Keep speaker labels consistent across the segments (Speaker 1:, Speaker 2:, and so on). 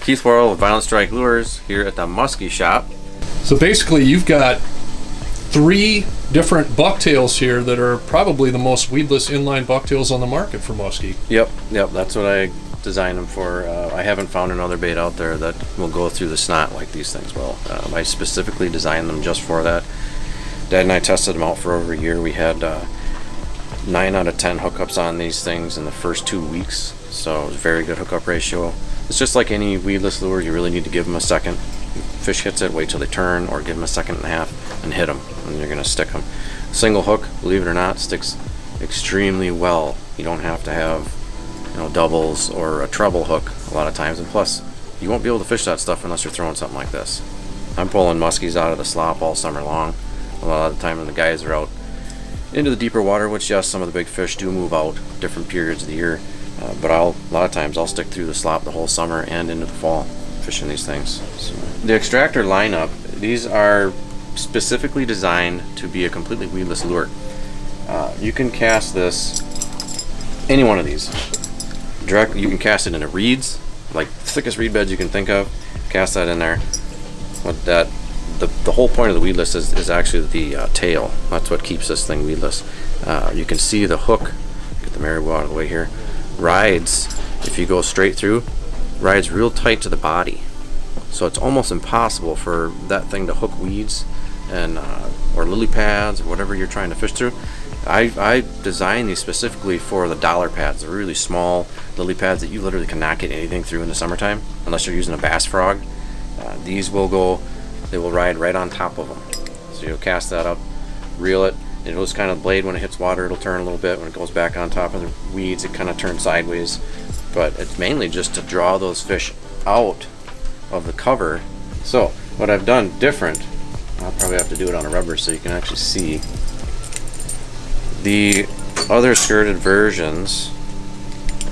Speaker 1: Keith Worrell with Violent Strike Lures here at the Musky shop.
Speaker 2: So basically you've got 3 different bucktails here that are probably the most weedless inline bucktails on the market for muskie.
Speaker 1: Yep, that's what I designed them for. I haven't found another bait out there that will go through the snot like these things will. I specifically designed them just for that. Dad and I tested them out for over a year. We had 9 out of 10 hookups on these things in the first 2 weeks, so it was a very good hookup ratio. It's just like any weedless lure, you really need to give them a second. Fish hits it, wait till they turn, or give them a second and a half and hit them, and you're going to stick them. Single hook, believe it or not, sticks extremely well. You don't have to have, you know, doubles or a treble hook a lot of times, and plus you won't be able to fish that stuff unless you're throwing something like this. I'm pulling muskies out of the slop all summer long. A lot of the time when the guys are out into the deeper water, which yes, some of the big fish do move out different periods of the year, but a lot of times I'll stick through the slop the whole summer and into the fall fishing these things. So, the extractor lineup, these are specifically designed to be a completely weedless lure. You can cast this, any one of these, directly. You can cast it into reeds, like the thickest reed beds you can think of. Cast that in there. What that, the whole point of the weedless is actually the tail. That's what keeps this thing weedless. You can see the hook. Get the marabou out of the way here. Rides, if you go straight through, rides real tight to the body, so it's almost impossible for that thing to hook weeds and or lily pads or whatever you're trying to fish through. I designed these specifically for the dollar pads, the really small lily pads that you literally cannot get anything through in the summertime unless you're using a bass frog. These will go, they will ride right on top of them. So you'll cast that up, reel it. It'll just kind of blade when it hits water, it'll turn a little bit. When it goes back on top of the weeds, it kind of turns sideways. But it's mainly just to draw those fish out of the cover. So what I've done different, I'll probably have to do it on a rubber so you can actually see. The other skirted versions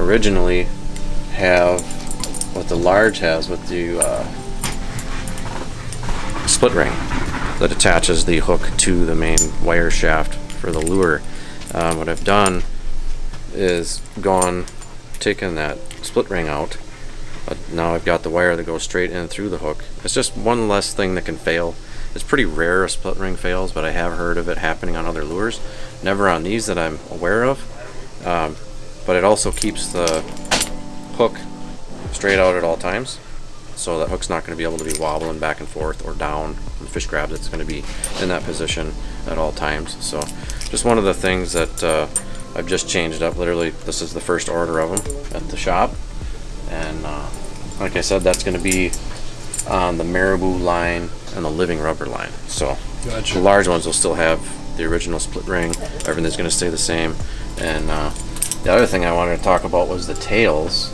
Speaker 1: originally have what the large has with the split ring that attaches the hook to the main wire shaft for the lure. What I've done is taken that split ring out, but now I've got the wire that goes straight in through the hook. It's just one less thing that can fail. It's pretty rare a split ring fails, but I have heard of it happening on other lures. Never on these that I'm aware of, but it also keeps the hook straight out at all times, so that hook's not going to be able to be wobbling back and forth or down. When the fish grabs it, it's going to be in that position at all times. So just one of the things that I've just changed up. Literally, this is the first order of them at the shop, and like I said, that's going to be on the marabou line and the living rubber line. So
Speaker 2: gotcha.
Speaker 1: The large ones will still have the original split ring. Everything's going to stay the same. And the other thing I wanted to talk about was the tails.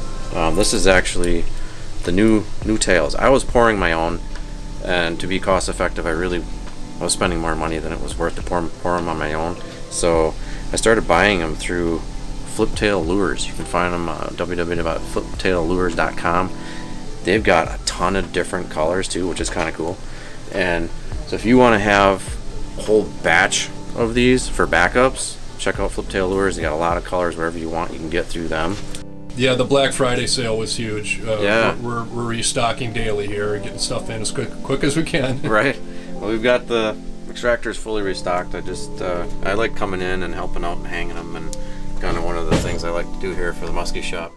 Speaker 1: This is actually the new tails. I was pouring my own, and to be cost effective, I was spending more money than it was worth to pour them on my own. So I started buying them through Fliptail Lures. You can find them on www.fliptaillures.com. They've got a ton of different colors too, which is kind of cool. And so if you want to have a whole batch of these for backups, check out Fliptail Lures. They got a lot of colors. Wherever you want, you can get through them.
Speaker 2: Yeah, the Black Friday sale was huge.
Speaker 1: Yeah.
Speaker 2: We're restocking daily here and getting stuff in as quick as we can.
Speaker 1: Right. Well, we've got the extractors fully restocked. I like coming in and helping out and hanging them, and kind of one of the things I like to do here for the Musky shop.